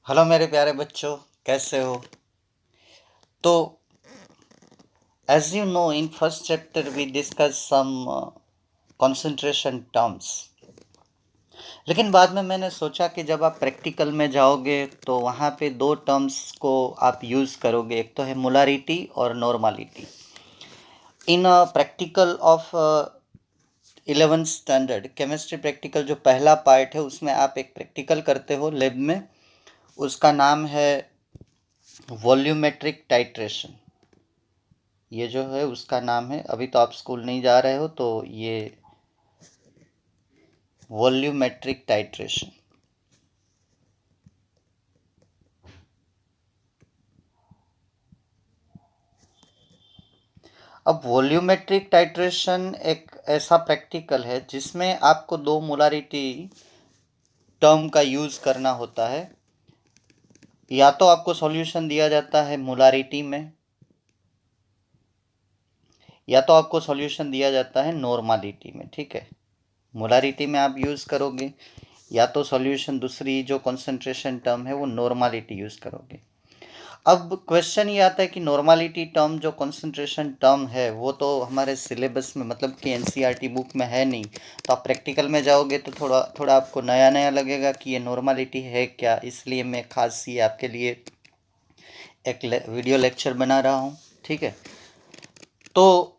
Hello मेरे प्यारे बच्चों, कैसे हो? तो as you know, in first chapter we discuss some concentration terms. लेकिन बाद में मैंने सोचा कि जब आप प्रैक्टिकल में जाओगे तो वहाँ पे दो टर्म्स को आप यूज़ करोगे। एक तो है मोलारिटी और normality. In practical of 11th standard chemistry practical, जो पहला पार्ट है उसमें आप एक प्रैक्टिकल करते हो लैब में। उसका नाम है वॉल्यूमेट्रिक टाइट्रेशन। ये जो है उसका नाम है, अभी तो आप स्कूल नहीं जा रहे हो, तो ये वॉल्यूमेट्रिक टाइट्रेशन। अब वॉल्यूमेट्रिक टाइट्रेशन एक ऐसा प्रैक्टिकल है जिसमें आपको दो मोलारिटी टर्म का यूज़ करना होता है। या तो आपको सॉल्यूशन दिया जाता है मोलारिटी में, या तो आपको सॉल्यूशन दिया जाता है नॉर्मालिटी में। ठीक है, मोलारिटी में आप यूज़ करोगे, या तो सॉल्यूशन दूसरी जो कंसंट्रेशन टर्म है वो नॉर्मालिटी यूज़ करोगे। अब क्वेश्चन ये आता है कि नॉर्मालिटी टर्म जो कंसंट्रेशन टर्म है वो तो हमारे सिलेबस में, मतलब कि एनसीईआरटी बुक में है नहीं। तो आप प्रैक्टिकल में जाओगे तो थोड़ा थोड़ा आपको नया नया लगेगा कि ये नॉर्मालिटी है क्या। इसलिए मैं खास ये आपके लिए एक वीडियो लेक्चर बना रहा हूँ। ठीक है, तो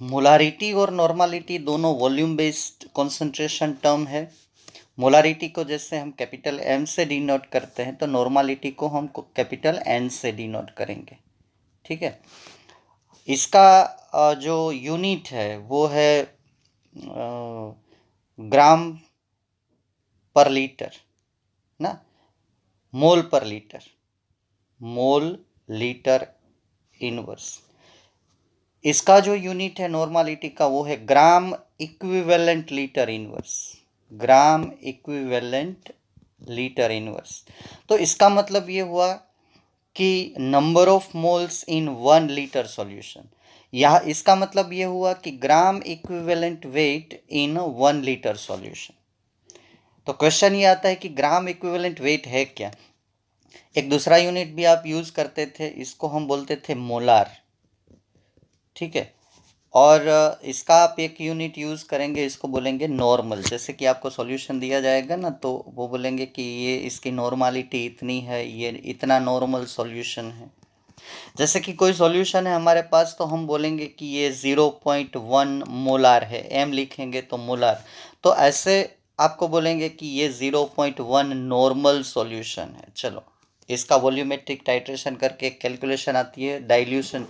मोलारिटी और नॉर्मालिटी दोनों वॉल्यूम बेस्ड कंसंट्रेशन टर्म है। मोलारिटी को जैसे हम कैपिटल एम से डिनोट करते हैं, तो नॉर्मालिटी को हम कैपिटल एन से डिनोट करेंगे। ठीक है, इसका जो यूनिट है वो है ग्राम पर लीटर ना, मोल पर लीटर, मोल लीटर इनवर्स। इसका जो यूनिट है नॉर्मालिटी का वो है gram equivalent litre inverse, gram equivalent litre inverse. तो इसका मतलब ये हुआ कि number of moles in 1 litre solution. यह इसका मतलब ये हुआ कि ग्राम इक्विवेलेंट वेट इन 1 लीटर सॉल्यूशन। तो क्वेश्चन ये आता है कि ग्राम इक्विवेलेंट वेट है क्या। एक दूसरा यूनिट भी आप यूज करते थे, इसको हम बोलते थे मोलार। ठीक है, और इसका आप एक यूनिट यूज करेंगे, इसको बोलेंगे नॉर्मल। जैसे कि आपको सॉल्यूशन दिया जाएगा ना, तो वो बोलेंगे कि ये इसकी नॉर्मालिटी इतनी है, ये इतना नॉर्मल सॉल्यूशन है। जैसे कि कोई सॉल्यूशन है हमारे पास, तो हम बोलेंगे कि ये 0.1 मोलार है, एम लिखेंगे तो मोलार। तो ऐसे आपको बोलेंगे कि ये 0.1 नॉर्मल सॉल्यूशन है। चलो, इसका वॉल्यूमेट्रिक टाइट्रेशन करके एक कैलकुलेशन आती है डाइल्यूशन।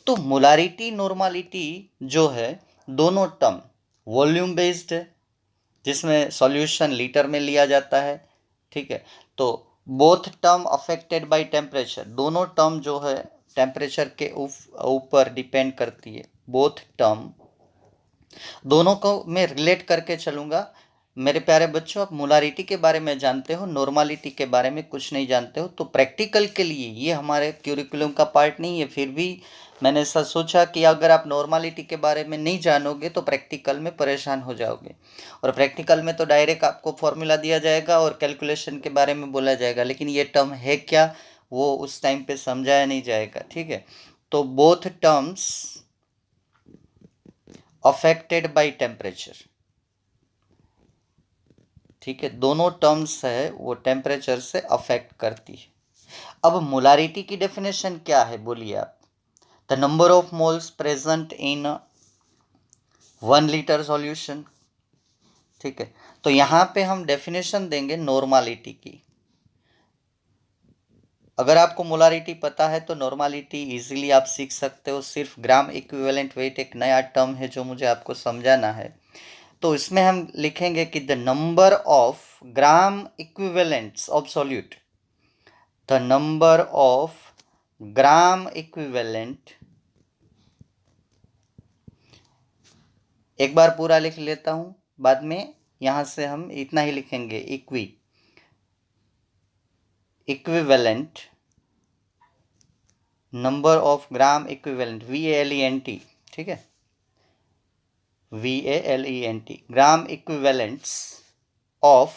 तो मोलारिटी नॉर्मालिटी जो है, दोनों टर्म वॉल्यूम बेस्ड है, जिसमें सॉल्यूशन लीटर में लिया जाता है। ठीक है, तो both term affected by temperature, दोनों टर्म जो है टेम्परेचर के ऊपर डिपेंड करती है। बोथ टर्म, दोनों को मैं रिलेट करके चलूँगा। मेरे प्यारे बच्चों, आप मोलारिटी के बारे में जानते हो, नॉर्मालिटी के बारे में कुछ नहीं जानते हो। तो प्रैक्टिकल के लिए ये हमारे क्यूरिकुलम का पार्ट नहीं है, फिर भी मैंने ऐसा सोचा कि अगर आप नॉर्मालिटी के बारे में नहीं जानोगे तो प्रैक्टिकल में परेशान हो जाओगे। और प्रैक्टिकल में तो डायरेक्ट आपको फॉर्मूला दिया जाएगा और कैलकुलेशन के बारे में बोला जाएगा, लेकिन ये टर्म है क्या वो उस टाइम पे समझाया नहीं जाएगा। ठीक है, तो both terms affected by temperature. ठीक है, दोनों टर्म्स है वो टेम्परेचर से अफेक्ट करती है। अब मोलारिटी की डेफिनेशन क्या है बोलिए आप। The number of moles present in 1 litre solution. ठीक है, तो यहां पे हम डेफिनेशन देंगे नॉर्मालिटी की। अगर आपको मोलारिटी पता है तो नॉर्मालिटी इजीली आप सीख सकते हो। सिर्फ ग्राम इक्विवेलेंट वेट एक नया टर्म है जो मुझे आपको समझाना है। तो इसमें हम लिखेंगे कि the number of gram equivalents of solute, the number of gram equivalent, एक बार पूरा लिख लेता हूं, बाद में यहां से हम इतना ही लिखेंगे, equivalent number of gram equivalent, VALENT। ठीक है, VALENT, gram equivalents of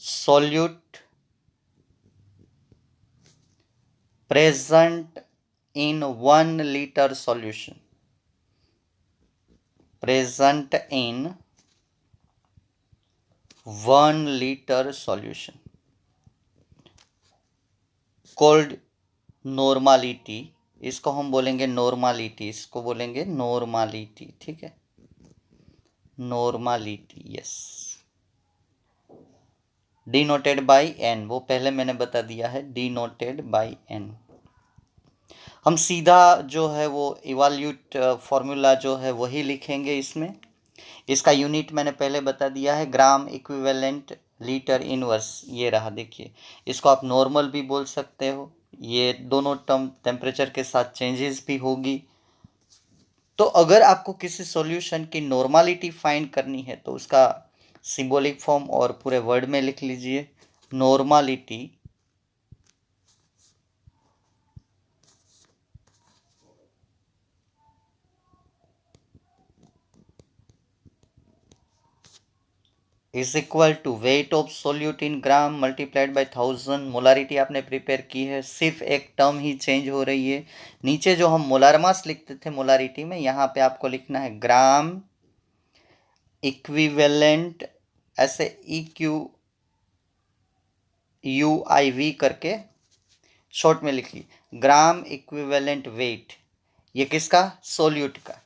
solute present in 1 liter solution, present in 1 liter solution called normality. इसको हम बोलेंगे नॉर्मालिटी, इसको बोलेंगे नॉर्मालिटी, ठीक है, normality, yes, denoted by N, वो पहले मैंने बता दिया है, डिनोटेड बाय एन। हम सीधा जो है वो इवैल्यूट फॉर्मूला जो है वही लिखेंगे इसमें। इसका यूनिट मैंने पहले बता दिया है, ग्राम इक्विवेलेंट लीटर इनवर्स, ये रहा, देखिए। इसको आप नॉर्मल भी बोल सकते हो, ये दोनों टर्म टेम्परेचर के साथ चेंजेस भी होगी। तो अगर आपको किसी सॉल्यूशन की नॉर्मालिटी फाइंड करनी है तो उसका सिंबॉलिक फॉर्म और पूरे वर्ड में लिख लीजिए, normality is equal to weight of solute in gram multiplied by 1000। Molarity आपने प्रिपेयर की है, सिर्फ एक टर्म ही चेंज हो रही है। नीचे जो हम मोलार मास लिखते थे मोलारिटी में, यहाँ पे आपको लिखना है ग्राम इक्विवेलेंट, ऐसे EQUIV करके शॉर्ट में लिख ली, ग्राम इक्विवेलेंट वेट, ये किसका, सोल्यूट का,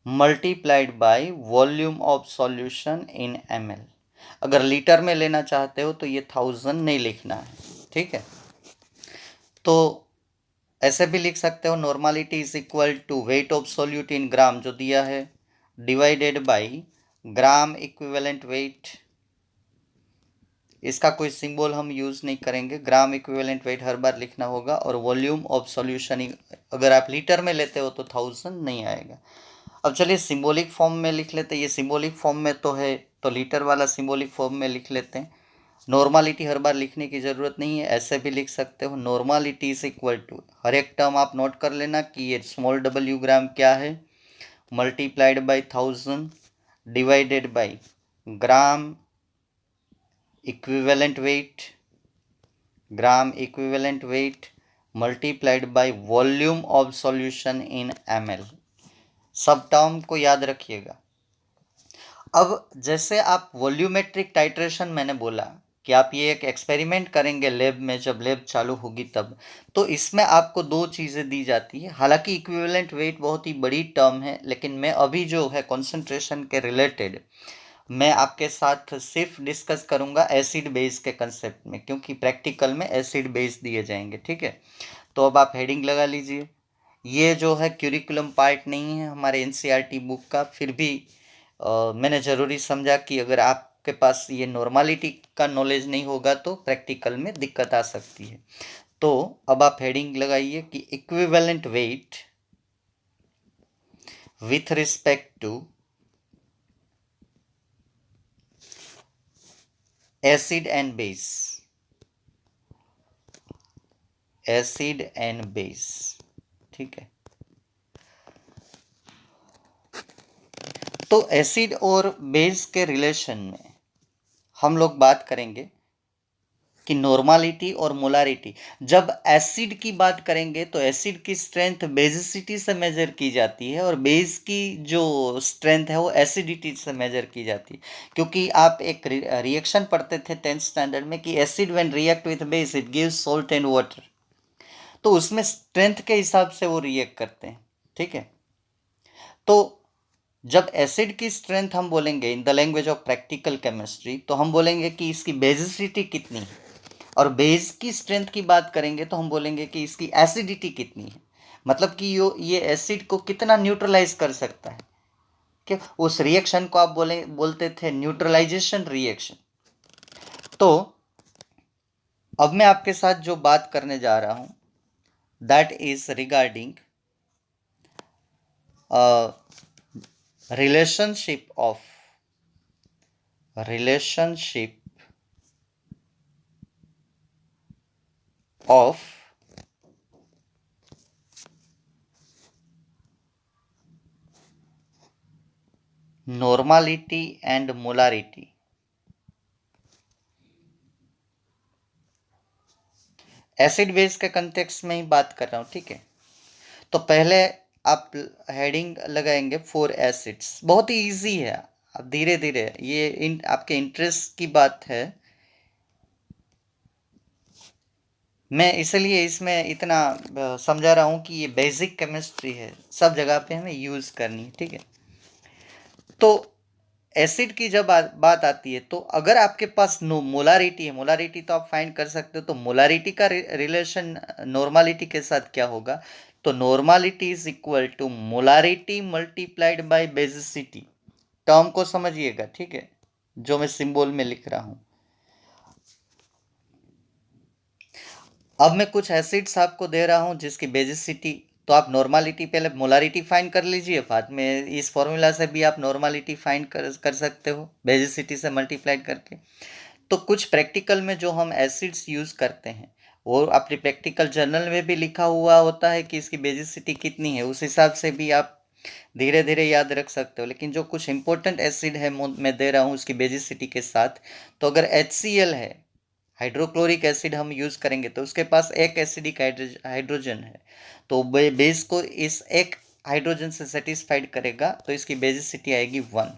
multiplied by volume of solution in ml। अगर लीटर में लेना चाहते हो तो ये 1000 नहीं लिखना है, ठीक है। तो ऐसे भी लिख सकते हो, normality is equal to weight of solute in gram जो दिया है, divided by gram equivalent weight. इसका कोई सिंबल हम यूज नहीं करेंगे, ग्राम इक्विवेलेंट वेट हर बार लिखना होगा, और वॉल्यूम ऑफ सॉल्यूशन अगर आप लीटर में लेते हो तो 1000 नहीं आएगा। अब चलिए सिंबॉलिक फॉर्म में लिख लेते हैं, ये सिंबॉलिक फॉर्म में तो है तो लीटर वाला सिंबॉलिक फॉर्म में लिख लेते हैं। नॉर्मालिटी हर बार लिखने की ज़रूरत नहीं है, ऐसे भी लिख सकते हो, नॉर्मालिटी इज इक्वल टू, हर एक टर्म आप नोट कर लेना कि ये स्मॉल w ग्राम क्या है, multiplied by 1000 divided by gram equivalent weight, gram equivalent weight multiplied by volume of solution in ml। सब टर्म को याद रखिएगा। अब जैसे आप वॉल्यूमेट्रिक टाइट्रेशन, मैंने बोला कि आप ये एक एक्सपेरिमेंट करेंगे लैब में, जब लैब चालू होगी तब, तो इसमें आपको दो चीज़ें दी जाती है। हालांकि इक्विवेलेंट वेट बहुत ही बड़ी टर्म है, लेकिन मैं अभी जो है कंसंट्रेशन के रिलेटेड मैं आपके साथ सिर्फ डिस्कस करूंगा एसिड बेस के कंसेप्ट में, क्योंकि प्रैक्टिकल में एसिड बेस दिए जाएंगे, ठीक है। तो अब आप हेडिंग लगा लीजिए, ये जो है क्यूरिकुलम पार्ट नहीं है हमारे एनसीईआरटी बुक का, फिर भी मैंने ज़रूरी समझा कि अगर आपके पास ये नॉर्मालिटी का नॉलेज नहीं होगा तो प्रैक्टिकल में दिक्कत आ सकती है। तो अब आप हेडिंग लगाइए कि equivalent weight with respect to acid and base, acid and base, ठीक है। तो एसिड और बेस के रिलेशन में हम लोग बात करेंगे कि नॉर्मालिटी और मोलारिटी। जब एसिड की बात करेंगे तो एसिड की स्ट्रेंथ बेसिसिटी से मेजर की जाती है, और बेस की जो स्ट्रेंथ है वो एसिडिटी से मेजर की जाती है। क्योंकि आप एक रिएक्शन पढ़ते थे 10th स्टैंडर्ड में कि acid when react with base it gives salt and water, तो उसमें स्ट्रेंथ के हिसाब से वो रिएक्ट करते हैं, ठीक है। तो जब एसिड की स्ट्रेंथ हम बोलेंगे in the language of practical chemistry, तो हम बोलेंगे कि इसकी बेसिसिटी कितनी है, और बेस की स्ट्रेंथ की बात करेंगे तो हम बोलेंगे कि इसकी एसिडिटी कितनी है, मतलब कि ये एसिड को कितना न्यूट्रलाइज कर सकता है, कि उस रिएक्शन को आप बोलते थे न्यूट्रलाइजेशन रिएक्शन। तो अब मैं आपके साथ जो बात करने जा रहा हूं that is regarding relationship of normality and molarity acid base के कंटेक्स्ट में ही बात कर रहा हूँ, ठीक है। तो पहले आप हेडिंग लगाएंगे 4 एसिड्स, बहुत ही इजी है, आप धीरे धीरे, ये आपके इंटरेस्ट की बात है, मैं इसलिए इसमें इतना समझा रहा हूँ कि ये बेसिक केमिस्ट्री है, सब जगह पे हमें यूज़ करनी है, ठीक है। तो एसिड की जब बात आती है, तो अगर आपके पास मोलारिटी है, मोलारिटी तो आप फाइंड कर सकते हो, तो मोलारिटी का रिलेशन नॉर्मालिटी के साथ क्या होगा, तो normality is equal to molarity multiplied by basicity. Term को समझिएगा, ठीक है, जो मैं सिंबल में लिख रहा हूं। अब मैं कुछ एसिड्स आपको दे रहा हूं जिसकी बेसिसिटी, तो आप नॉर्मालिटी पहले मोलारिटी फाइंड कर लीजिए, बाद में इस फॉर्मूला से भी आप नॉर्मालिटी फाइंड कर सकते हो बेसिसिटी से मल्टीप्लाई करके। तो कुछ प्रैक्टिकल में जो हम एसिड्स यूज़ करते हैं, वो अपनी प्रैक्टिकल जर्नल में भी लिखा हुआ होता है कि इसकी बेसिसिटी कितनी है, उस हिसाब से भी आप धीरे धीरे याद रख सकते हो। लेकिन जो कुछ इंपॉर्टेंट एसिड है मैं दे रहा हूँ उसकी बेसिसिटी के साथ, तो अगर HCl है, हाइड्रोक्लोरिक एसिड हम यूज़ करेंगे, तो उसके पास एक एसिडिक हाइड्रोजन है, तो बेस को इस एक हाइड्रोजन से सेटिस्फाइड करेगा, तो इसकी बेसिसिटी आएगी 1।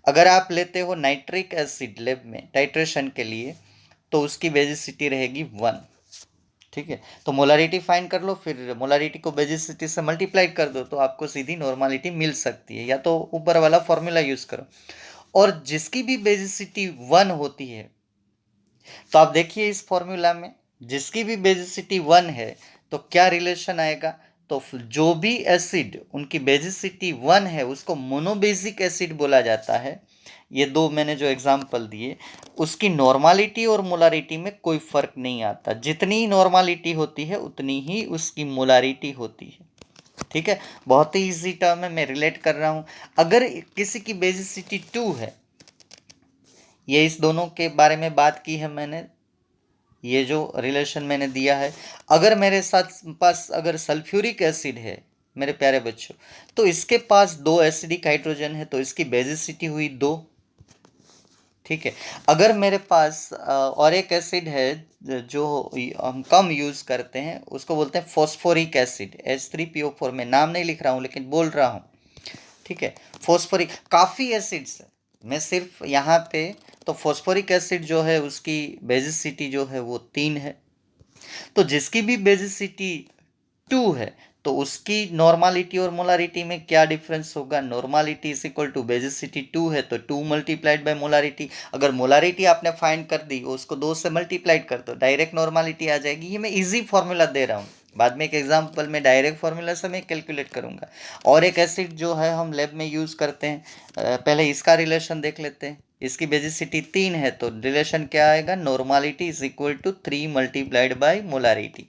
अगर आप लेते हो नाइट्रिक एसिड लैब में टाइट्रेशन के लिए, तो उसकी बेसिसिटी रहेगी 1, ठीक है। तो मोलारिटी फाइंड कर लो, फिर मोलारिटी को बेसिसिटी से मल्टीप्लाई कर दो, तो आपको सीधी नॉर्मालिटी मिल सकती है, या तो ऊपर वाला फॉर्मूला यूज़ करो। और जिसकी भी बेसिसिटी 1 होती है, तो आप देखिए इस फॉर्मूला में जिसकी भी बेसिसिटी 1 है, तो क्या रिलेशन आएगा, तो जो भी एसिड उनकी बेसिसिटी 1 है उसको मोनोबेसिक एसिड बोला जाता है। ये दो मैंने जो एग्जांपल दिए, उसकी नॉर्मालिटी और मोलारिटी में कोई फर्क नहीं आता, जितनी नॉर्मालिटी होती है उतनी ही उसकी मोलारिटी होती है, ठीक है। बहुत ही इजी टर्म है, मैं रिलेट कर रहा हूँ। अगर किसी की बेसिसिटी 2 है, ये इस दोनों के बारे में बात की है मैंने, ये जो रिलेशन मैंने दिया है, अगर मेरे साथ पास अगर सल्फ्यूरिक एसिड है मेरे प्यारे बच्चों, तो इसके पास 2 एसिडिक हाइड्रोजन है, तो इसकी बेसिसिटी हुई 2, ठीक है। अगर मेरे पास और एक एसिड है जो हम कम यूज करते हैं, उसको बोलते हैं फॉस्फोरिक एसिड, H3PO4, मैं नाम नहीं लिख रहा हूँ लेकिन बोल रहा हूँ, ठीक है। फॉस्फोरिक काफ़ी एसिड्स है, मैं सिर्फ यहाँ पे, तो फॉस्फोरिक एसिड जो है उसकी बेसिसिटी जो है वो 3 है, तो जिसकी भी बेसिसिटी 2 है, तो उसकी नॉर्मालिटी और मोलारिटी में क्या डिफरेंस होगा, normality is equal to basicity 2 है, तो 2 मल्टीप्लाइड बाय मोलारिटी, अगर मोलारिटी आपने फाइंड कर दी, उसको 2 से मल्टीप्लाइड कर दो, डायरेक्ट नॉर्मालिटी आ जाएगी। ये मैं इजी फॉर्मूला दे रहा हूँ, बाद में एक एग्जाम्पल में डायरेक्ट फार्मूला से मैं कैलकुलेट करूंगा। और एक एसिड जो है हम लैब में यूज़ करते हैं, पहले इसका रिलेशन देख लेते हैं। इसकी बेसिसिटी 3 है, तो रिलेशन क्या आएगा, normality is equal to 3 multiplied by molarity,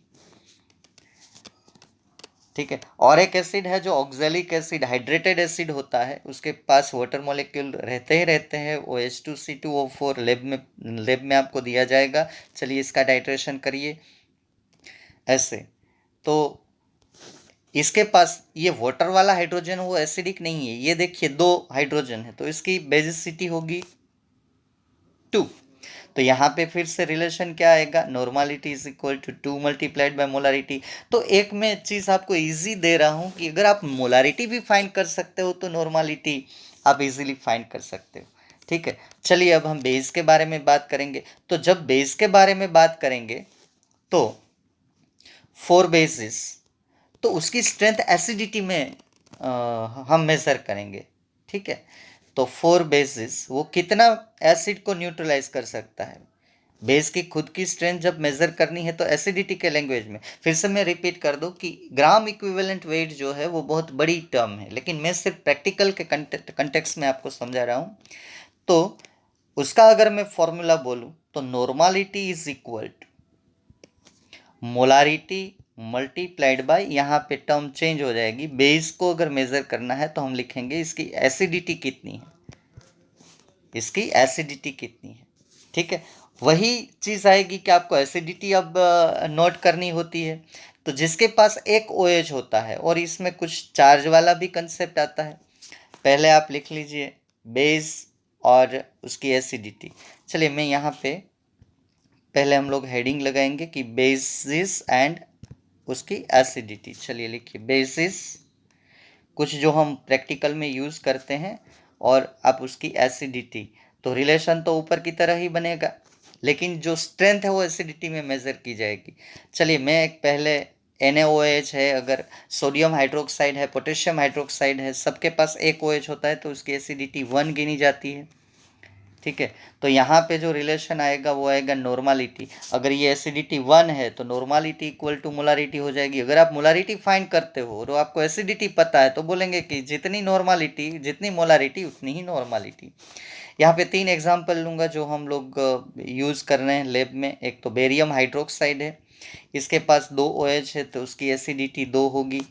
ठीक है। और एक एसिड है जो ऑक्जेलिक एसिड, हाइड्रेटेड एसिड होता है, उसके पास वाटर मॉलिक्यूल रहते ही रहते हैं, वो H2C2O4 लैब में आपको दिया जाएगा। चलिए इसका टाइट्रेशन करिए ऐसे, तो इसके पास ये वाटर वाला हाइड्रोजन वो एसिडिक नहीं है, ये देखिए 2 हाइड्रोजन है, तो इसकी बेसिसिटी होगी 2। तो यहाँ पे फिर से रिलेशन क्या आएगा, normality is equal to 2 multiplied by molarity. तो एक मैं चीज़ आपको इजी दे रहा हूँ कि अगर आप मोलारिटी भी फाइंड कर सकते हो, तो नॉर्मालिटी आप इजीली फाइंड कर सकते हो, ठीक है। चलिए अब हम बेस के बारे में बात करेंगे। तो जब बेस के बारे में बात करेंगे, तो 4 बेसिस, तो उसकी स्ट्रेंथ एसिडिटी में हम मेजर करेंगे, ठीक है। तो 4 बेसिस वो कितना एसिड को न्यूट्रलाइज कर सकता है, बेस की खुद की स्ट्रेंथ जब मेजर करनी है, तो एसिडिटी के लैंग्वेज में फिर से मैं रिपीट कर दूं कि ग्राम इक्विवेलेंट वेट जो है वो बहुत बड़ी टर्म है, लेकिन मैं सिर्फ प्रैक्टिकल के कंटेक्स्ट में आपको समझा रहा हूं। तो उसका अगर मैं फॉर्मूला बोलूं, तो normality is equal to molarity multiplied by, यहाँ पे टर्म चेंज हो जाएगी, बेस को अगर मेजर करना है तो हम लिखेंगे इसकी एसिडिटी कितनी है, इसकी एसिडिटी कितनी है, ठीक है। वही चीज़ आएगी कि आपको एसिडिटी अब नोट करनी होती है, तो जिसके पास एक OH होता है, और इसमें कुछ चार्ज वाला भी कंसेप्ट आता है, पहले आप लिख लीजिए बेस और उसकी एसिडिटी। चलिए मैं यहाँ पे पहले हम लोग हेडिंग लगाएंगे कि बेसिस एंड उसकी एसिडिटी। चलिए लिखिए बेसिस, कुछ जो हम प्रैक्टिकल में यूज़ करते हैं, और आप उसकी एसिडिटी। तो रिलेशन तो ऊपर की तरह ही बनेगा, लेकिन जो स्ट्रेंथ है वो एसिडिटी में मेज़र की जाएगी। चलिए मैं एक पहले NaOH है, अगर सोडियम हाइड्रोक्साइड है, पोटेशियम हाइड्रोक्साइड है, सबके पास एक OH होता है तो उसकी एसिडिटी 1 गिनी जाती है। ठीक है, तो यहाँ पे जो रिलेशन आएगा वो आएगा नॉर्मालिटी। अगर ये एसिडिटी 1 है तो नॉर्मालिटी इक्वल टू मोलारिटी हो जाएगी। अगर आप मोलारिटी फाइंड करते हो और आपको एसिडिटी पता है तो बोलेंगे कि जितनी नॉर्मालिटी जितनी मोलारिटी उतनी ही नॉर्मालिटी। यहाँ पे 3 एग्जाम्पल लूँगा जो हम लोग यूज़ कर रहे हैं लैब में। एक तो बेरियम हाइड्रोक्साइड है, इसके पास 2 OH है तो उसकी एसिडिटी 2 होगी।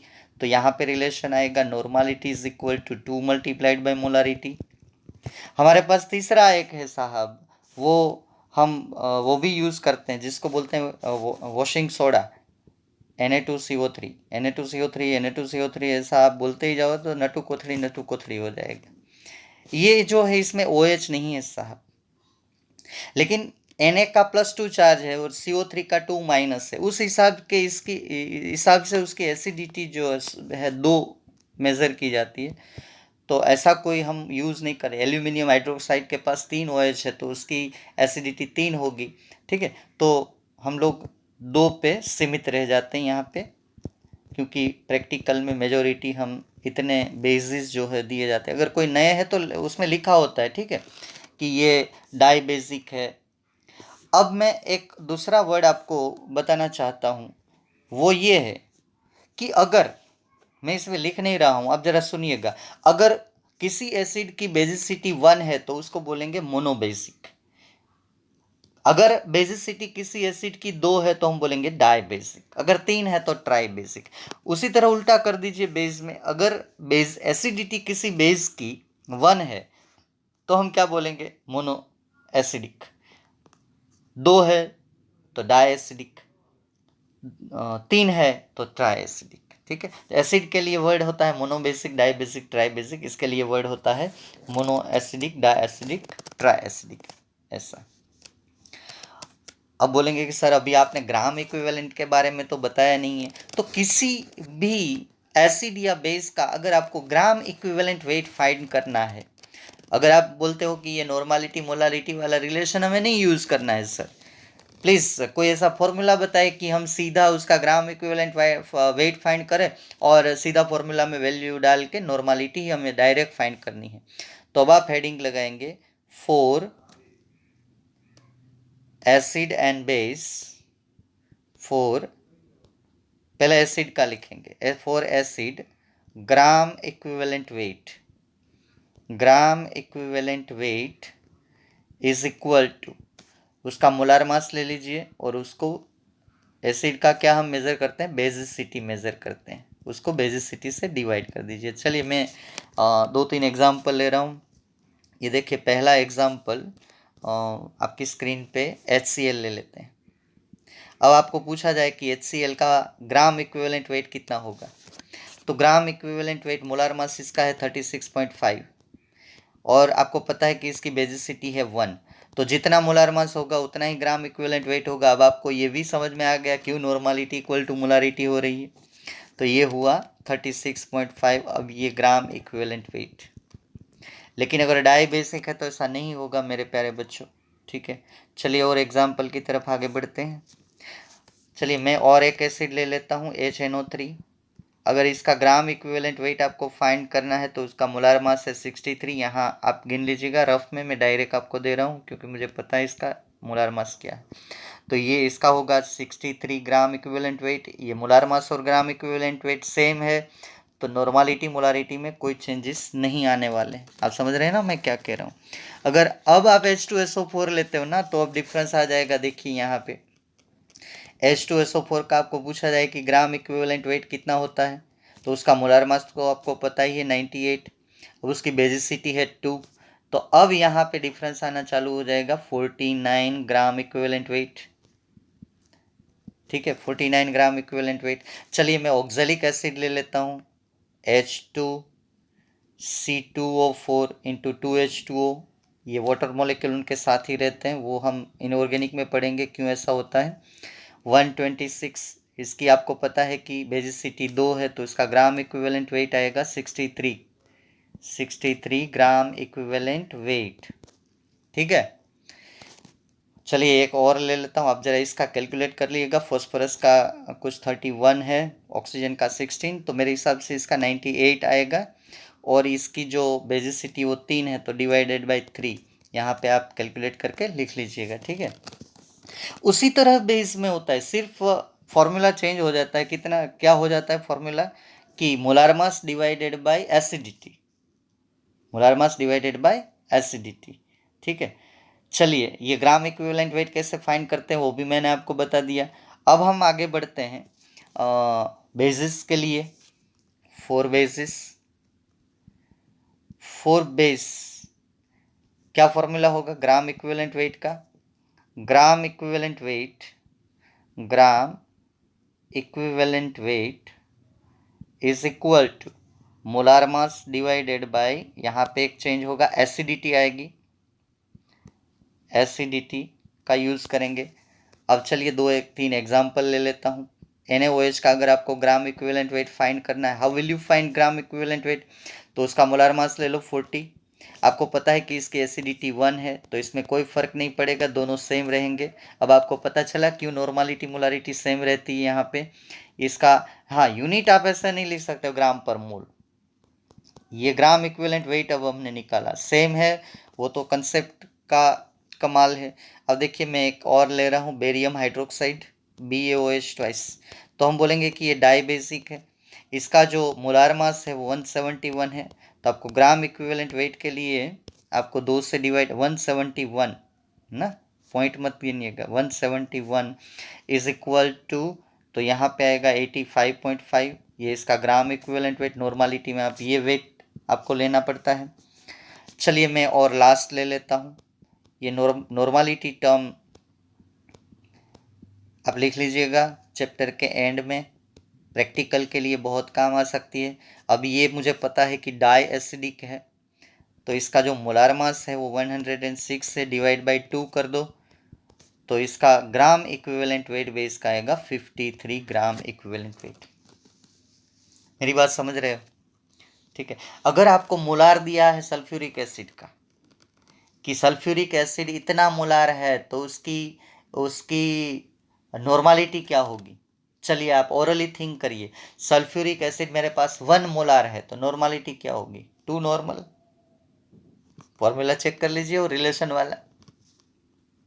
तो यहाँ पे रिलेशन आएगा normality is equal to 2 multiplied by molarity. हमारे पास तीसरा एक है साहब, वो हम वो भी यूज़ करते हैं जिसको बोलते हैं washing soda, Na2CO3। Na2CO3 Na2CO3 ऐसा आप बोलते ही जाओ तो नटू कोथड़ी हो जाएगा। ये जो है इसमें OH नहीं है साहब, लेकिन Na का +2 चार्ज है और CO3 का 2 माइनस है। उस हिसाब के इसकी हिसाब से उसकी एसिडिटी जो है 2 मेज़र की जाती है। तो ऐसा कोई हम यूज़ नहीं करें। एल्यूमिनियम हाइड्रोक्साइड के पास 3 OH है तो उसकी एसिडिटी 3 होगी। ठीक है, तो हम लोग 2 पे सीमित रह जाते हैं यहाँ पे, क्योंकि प्रैक्टिकल में मेजॉरिटी हम इतने बेसिस जो है दिए जाते हैं। अगर कोई नए है तो उसमें लिखा होता है, ठीक है, कि ये डाई बेसिक है। अब मैं एक दूसरा वर्ड आपको बताना चाहता हूँ, वो ये है कि अगर मैं इसमें लिख नहीं रहा हूँ, आप जरा सुनिएगा। अगर किसी एसिड की बेसिसिटी 1 है तो उसको बोलेंगे मोनोबेसिक। अगर बेसिसिटी किसी एसिड की 2 है तो हम बोलेंगे डाई बेसिक। अगर 3 है तो ट्राई बेसिक। उसी तरह उल्टा कर दीजिए बेस में, अगर बेस एसिडिटी किसी बेस की 1 है तो हम क्या बोलेंगे, मोनो एसिडिक। 2 है तो डाई एसिडिक, 3 है तो ट्राई एसिडिक। ठीक है, तो एसिड के लिए वर्ड होता है मोनोबेसिक, डाईबेसिक, ट्राईबेसिक। इसके लिए वर्ड होता है monoacidic, diacidic, triacidic, ऐसा। अब बोलेंगे कि सर अभी आपने ग्राम इक्विवेलेंट के बारे में तो बताया नहीं है। तो किसी भी एसिड या बेस का अगर आपको ग्राम इक्विवेलेंट वेट फाइंड करना है, अगर आप बोलते हो कि ये नॉर्मालिटी मोलारिटी वाला रिलेशन हमें नहीं यूज़ करना है सर, प्लीज़ कोई ऐसा फॉर्मूला बताए कि हम सीधा उसका ग्राम इक्विवेलेंट वेट फाइंड करें और सीधा फॉर्मूला में वैल्यू डाल के नॉर्मालिटी ही हमें डायरेक्ट फाइंड करनी है। तो अब आप हेडिंग लगाएंगे for acid and base, for पहले एसिड का लिखेंगे, for acid gram equivalent weight, gram equivalent weight is equal to, उसका मोलार मास ले लीजिए और उसको एसिड का क्या हम मेज़र करते हैं, बेसिसिटी मेज़र करते हैं, उसको बेसिसिटी से डिवाइड कर दीजिए। चलिए मैं 2-3 एग्जाम्पल ले रहा हूँ। ये देखिए पहला एग्जाम्पल आपकी स्क्रीन पे HCl ले लेते हैं। अब आपको पूछा जाए कि HCl का ग्राम इक्विवेलेंट वेट कितना होगा, तो ग्राम इक्विवेलेंट वेट मोलार मास इसका है 36.5 और आपको पता है कि इसकी बेसिसिटी है 1। तो जितना मोलार मास होगा उतना ही ग्राम इक्विवेलेंट वेट होगा। अब आपको ये भी समझ में आ गया क्यों नॉर्मालिटी इक्वल टू मोलारिटी हो रही है। तो ये हुआ 36.5। अब ये ग्राम इक्विवेलेंट वेट। लेकिन अगर डाई बेसिक है तो ऐसा नहीं होगा मेरे प्यारे बच्चों। ठीक है, चलिए और एग्जाम्पल की तरफ आगे बढ़ते हैं। चलिए मैं और एक एसिड ले लेता हूँ HNO3। अगर इसका ग्राम इक्विवेलेंट वेट आपको फाइंड करना है तो उसका मोलार मास है 63। यहाँ आप गिन लीजिएगा रफ में, मैं डायरेक्ट आपको दे रहा हूँ क्योंकि मुझे पता है इसका मोलार मास क्या है। तो ये इसका होगा 63 ग्राम इक्विवेलेंट वेट। ये मोलार मास और ग्राम इक्विवेलेंट वेट सेम है, तो नॉर्मालिटी मोलारिटी में कोई चेंजेस नहीं आने वाले। आप समझ रहे हैं ना मैं क्या कह रहा हूँ। अगर अब आप H2SO4 लेते हो ना तो अब डिफरेंस आ जाएगा। देखिए यहाँ पे H2SO4 का आपको पूछा जाए कि ग्राम इक्विवेलेंट वेट कितना होता है, तो उसका मोलार मास तो आपको पता ही है 98, और उसकी बेसिसिटी है 2। तो अब यहाँ पे डिफरेंस आना चालू हो जाएगा 49 ग्राम इक्विवेलेंट वेट। ठीक है, 49 ग्राम इक्विवेलेंट वेट। चलिए मैं ऑक्जेलिक एसिड ले लेता हूँ H2C2O4 इंटू 2H2O। ये वाटर मॉलिक्यूल उनके साथ ही रहते हैं, वो हम इनऑर्गेनिक में पढ़ेंगे क्यों ऐसा होता है। 126, इसकी आपको पता है कि बेसिसिटी 2 है, तो इसका ग्राम इक्विवेलेंट वेट आएगा 63 ग्राम इक्विवेलेंट वेट। ठीक है, चलिए एक और ले लेता हूँ, आप जरा इसका कैलकुलेट कर लीजिएगा। फॉस्फोरस का कुछ 31 है, ऑक्सीजन का 16, तो मेरे हिसाब से इसका 98 आएगा। और इसकी जो बेसिसिटी वो 3 है, तो डिवाइडेड बाय 3 यहाँ पे आप कैलकुलेट करके लिख लीजिएगा। ठीक है, उसी तरह बेस में होता है, सिर्फ फॉर्मूला चेंज हो जाता है। कितना क्या हो जाता है फॉर्मूला कि molar mass divided bye acidity, molar mass divided bye acidity. ठीक है, चलिए ये ग्राम इक्विवेलेंट वेट कैसे फाइंड करते हैं वो भी मैंने आपको बता दिया। अब हम आगे बढ़ते हैं बेसिस के लिए। फोर बेस क्या फॉर्मूला होगा ग्राम इक्विवेलेंट वेट का? Gram equivalent weight is equal to molar mass divided by, यहाँ पे एक चेंज होगा, एसिडिटी आएगी, एसिडिटी का यूज़ करेंगे। अब चलिए 2-3 एग्जाम्पल ले लेता हूँ। NaOH का अगर आपको ग्राम इक्विवेलेंट वेट फाइंड करना है, how will you find gram equivalent wait? तो उसका मोलार मास ले लो 40। आपको पता है कि इसकी एसिडिटी 1 है, तो इसमें कोई फर्क नहीं पड़ेगा, दोनों सेम रहेंगे। अब आपको पता चला क्यों नॉर्मालिटी मोलारिटी सेम रहती है यहाँ पे। इसका हाँ यूनिट आप ऐसा नहीं लिख सकते ग्राम पर मोल, ये ग्राम इक्विवेलेंट वेट अब हमने निकाला सेम है, वो तो कंसेप्ट का कमाल है। अब देखिए मैं एक और ले रहा हूँ, बेरियम हाइड्रोक्साइड BaOH ट्वाइस, तो हम बोलेंगे कि ये डाई बेसिक है। इसका जो मोलार मास है वो 171 है, तो आपको ग्राम इक्विवेलेंट वेट के लिए आपको 2 से डिवाइड 171 ना, पॉइंट मत गिनिएगा, 171 इज इक्वल टू, तो यहाँ पे आएगा 85.5, ये इसका ग्राम इक्विवेलेंट वेट। नॉर्मालिटी में आप ये वेट आपको लेना पड़ता है। चलिए मैं और लास्ट ले लेता हूँ, ये नॉर्मालिटी टर्म आप लिख लीजिएगा चैप्टर के एंड में, प्रैक्टिकल के लिए बहुत काम आ सकती है। अब ये मुझे पता है कि डाई एसिडिक है, तो इसका जो मोलार मास है वो 106 से डिवाइड बाई 2 कर दो, तो इसका ग्राम इक्विवेलेंट वेट बेस का आएगा 53 ग्राम इक्विवेलेंट वेट। मेरी बात समझ रहे हो? ठीक है, अगर आपको मोलार दिया है सल्फ्यूरिक एसिड का कि सल्फ्यूरिक एसिड इतना मोलार है, तो उसकी उसकी नॉर्मालिटी क्या होगी? चलिए आप ओरली थिंक करिए, सल्फ्यूरिक एसिड मेरे पास 1 मोलार है, तो नॉर्मालिटी क्या होगी? 2 नॉर्मल। फॉर्मूला चेक कर लीजिए, वो रिलेशन वाला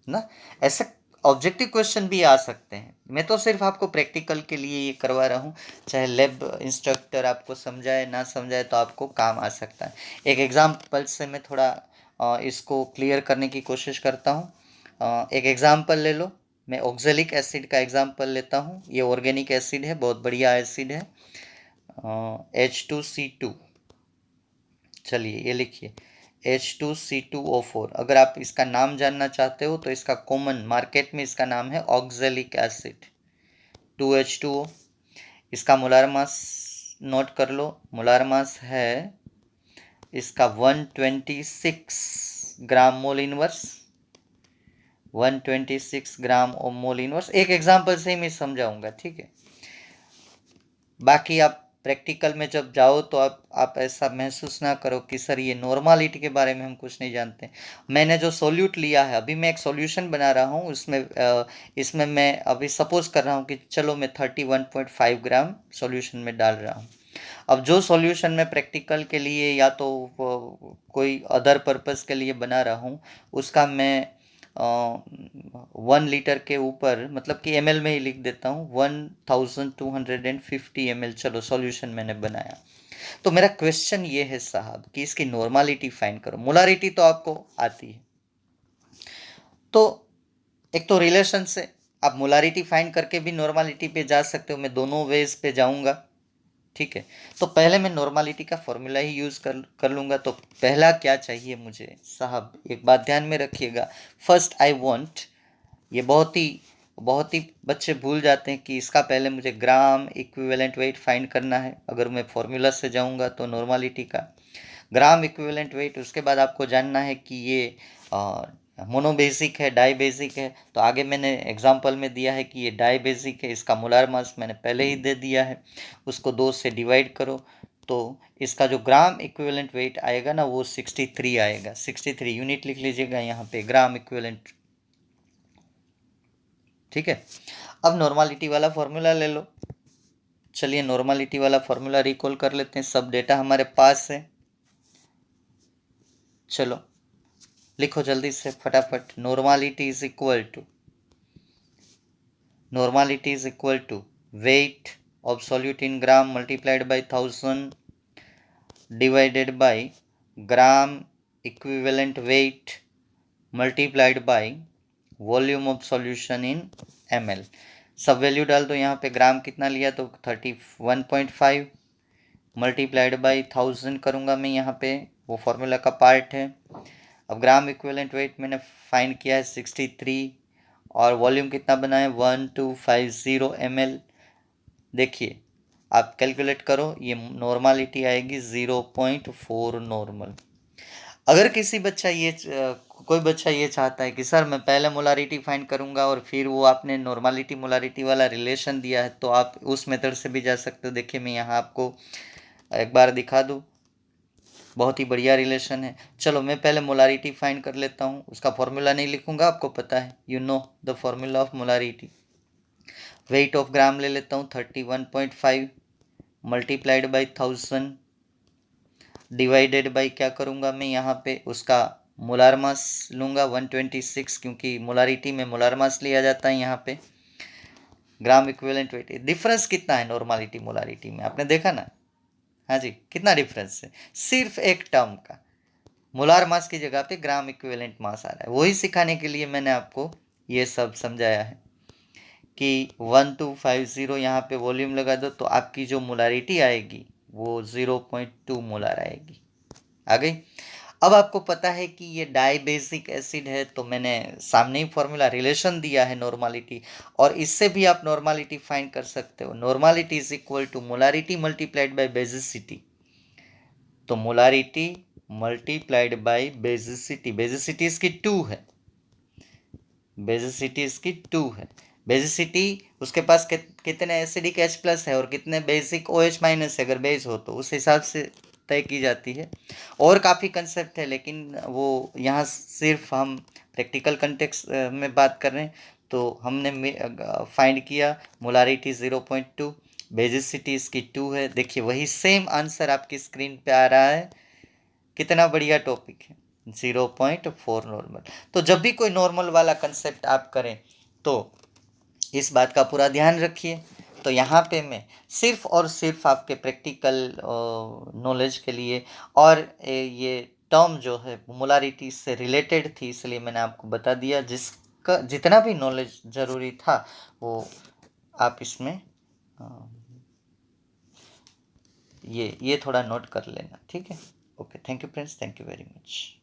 ना। ऐसे ऑब्जेक्टिव क्वेश्चन भी आ सकते हैं, मैं तो सिर्फ आपको प्रैक्टिकल के लिए ये करवा रहा हूँ, चाहे लैब इंस्ट्रक्टर आपको समझाए ना समझाए तो आपको काम आ सकता है। एक एग्जाम्पल से मैं थोड़ा इसको क्लियर करने की कोशिश करता हूँ। एक एग्जाम्पल ले लो, मैं ऑक्जेलिक एसिड का एग्जाम्पल लेता हूँ, ये ऑर्गेनिक एसिड है, बहुत बढ़िया एसिड है, H2C2। चलिए ये लिखिए H2C2O4। अगर आप इसका नाम जानना चाहते हो तो इसका कॉमन मार्केट में इसका नाम है ऑक्जेलिक एसिड, 2H2O। इसका मोलार मास नोट कर लो, मोलार मास है इसका 126 ग्राम मोल इनवर्स, 126 ग्राम मोल इनवर्स। एक एग्जाम्पल से ही मैं समझाऊंगा, ठीक है। बाकी आप प्रैक्टिकल में जब जाओ तो आप ऐसा महसूस ना करो कि सर ये नॉर्मालिटी के बारे में हम कुछ नहीं जानते। मैंने जो सॉल्यूट लिया है, अभी मैं एक सॉल्यूशन बना रहा हूँ, इसमें मैं अभी सपोज कर रहा हूँ कि चलो मैं 31.5 ग्राम सॉल्यूशन में डाल रहा हूँ। अब जो सॉल्यूशन मैं प्रैक्टिकल के लिए या तो कोई अदर पर्पस के लिए बना रहा हूँ, उसका मैं 1 लीटर के ऊपर, मतलब कि ml में ही लिख देता हूँ, 1250 ml, चलो सॉल्यूशन मैंने बनाया। तो मेरा क्वेश्चन ये है साहब कि इसकी नॉर्मालिटी फाइंड करो। मोलारिटी तो आपको आती है, तो एक तो रिलेशन से आप मोलारिटी फाइंड करके भी नॉर्मालिटी पे जा सकते हो, मैं दोनों वेज पे जाऊंगा, ठीक है। तो पहले मैं नॉर्मालिटी का फॉर्मूला ही यूज़ कर लूँगा। तो पहला क्या चाहिए मुझे साहब, एक बात ध्यान में रखिएगा, फर्स्ट आई वांट, ये बहुत ही बच्चे भूल जाते हैं कि इसका पहले मुझे ग्राम इक्विवेलेंट वेट फाइंड करना है। अगर मैं फॉर्मूला से जाऊंगा तो नॉर्मालिटी का, ग्राम इक्विवेलेंट वेट, उसके बाद आपको जानना है कि ये मोनोबेसिक है, डाई बेसिक है। तो आगे मैंने एग्जाम्पल में दिया है कि ये डाई बेसिक है, इसका मोलार मास मैंने पहले ही दे दिया है, उसको 2 से डिवाइड करो तो इसका जो ग्राम इक्विवेलेंट वेट आएगा ना वो 63 आएगा। 63 यूनिट लिख लीजिएगा यहाँ पे, ग्राम इक्विवेलेंट। ठीक है, अब नॉर्मालिटी वाला फॉर्मूला ले लो। चलिए नॉर्मालिटी वाला फॉर्मूला रिकॉल कर लेते हैं, सब डेटा हमारे पास है। चलो लिखो जल्दी से फटाफट। Normality is equal to weight of solute in gram multiplied by 1000 divided by gram equivalent weight multiplied by volume of solution in ml। सब वैल्यू डाल दो यहाँ पे। ग्राम कितना लिया तो 31.5 मल्टीप्लाइड बाई 1000 करूँगा मैं यहाँ पे, वो फॉर्मूला का पार्ट है। अब ग्राम इक्विवेलेंट वेट मैंने फाइंड किया है 63 और वॉल्यूम कितना बना है 1250 ml। देखिए आप कैलकुलेट करो, ये नॉर्मालिटी आएगी 0.4 नॉर्मल। अगर किसी कोई बच्चा ये चाहता है कि सर मैं पहले मोलारिटी फाइंड करूंगा और फिर वो आपने नॉर्मालिटी मोलारिटी वाला रिलेशन दिया है, तो आप उस मेथड से भी जा सकते हो। देखिए मैं यहाँ आपको एक बार दिखा दूँ, बहुत ही बढ़िया रिलेशन है। चलो मैं पहले मोलारिटी फाइंड कर लेता हूँ, उसका फॉर्मूला नहीं लिखूंगा, आपको पता है, you know the formula of molarity. Weight of gram ले लेता हूँ 31.5 मल्टीप्लाइड बाई 1000 डिवाइडेड बाई क्या करूँगा मैं यहाँ पे, उसका मोलार मास लूँगा 126, क्योंकि मोलारिटी में मोलार मास लिया जाता है यहाँ पे। ग्राम इक्विवेलेंट वेट, डिफरेंस कितना है नॉर्मालिटी मोलारिटी में, आपने देखा ना। हाँ जी, कितना डिफरेंस है, सिर्फ एक टर्म का। मोलार मास की जगह पे ग्राम इक्विवेलेंट मास आ रहा है। वही सिखाने के लिए मैंने आपको ये सब समझाया है कि 1250 यहाँ पे वॉल्यूम लगा दो तो आपकी जो मोलारिटी आएगी वो 0.2 मोलार आएगी। आ गई। अब आपको पता है कि ये डाई बेसिक एसिड है, तो मैंने सामने ही फॉर्मूला रिलेशन दिया है नॉर्मालिटी, और इससे भी आप नॉर्मालिटी फाइंड कर सकते हो। Normality is equal to molarity multiplied by basicity. तो molarity multiplied by basicity, basicity इसकी 2 है, बेसिसिटी इसकी 2 है। बेसिसिटी उसके पास कितने एसिडिक H प्लस है और कितने बेसिक OH माइनस है, अगर बेस हो तो उस हिसाब से तय की जाती है। और काफ़ी कंसेप्ट है, लेकिन वो यहाँ सिर्फ हम प्रैक्टिकल कंटेक्स्ट में बात कर रहे हैं। तो हमने फाइंड किया मोलारिटी 0.2, बेसिसिटी इसकी 2 है। देखिए वही सेम आंसर आपकी स्क्रीन पे आ रहा है। कितना बढ़िया टॉपिक है, 0.4 नॉर्मल। तो जब भी कोई नॉर्मल वाला कंसेप्ट आप करें तो इस बात का पूरा ध्यान रखिए। तो यहाँ पे मैं सिर्फ और सिर्फ आपके प्रैक्टिकल नॉलेज के लिए, और ये टर्म जो है मोलारिटी से रिलेटेड थी, इसलिए मैंने आपको बता दिया। जिसका जितना भी नॉलेज ज़रूरी था वो आप इसमें ये थोड़ा नोट कर लेना। ठीक है, okay, thank you friends, thank you very much.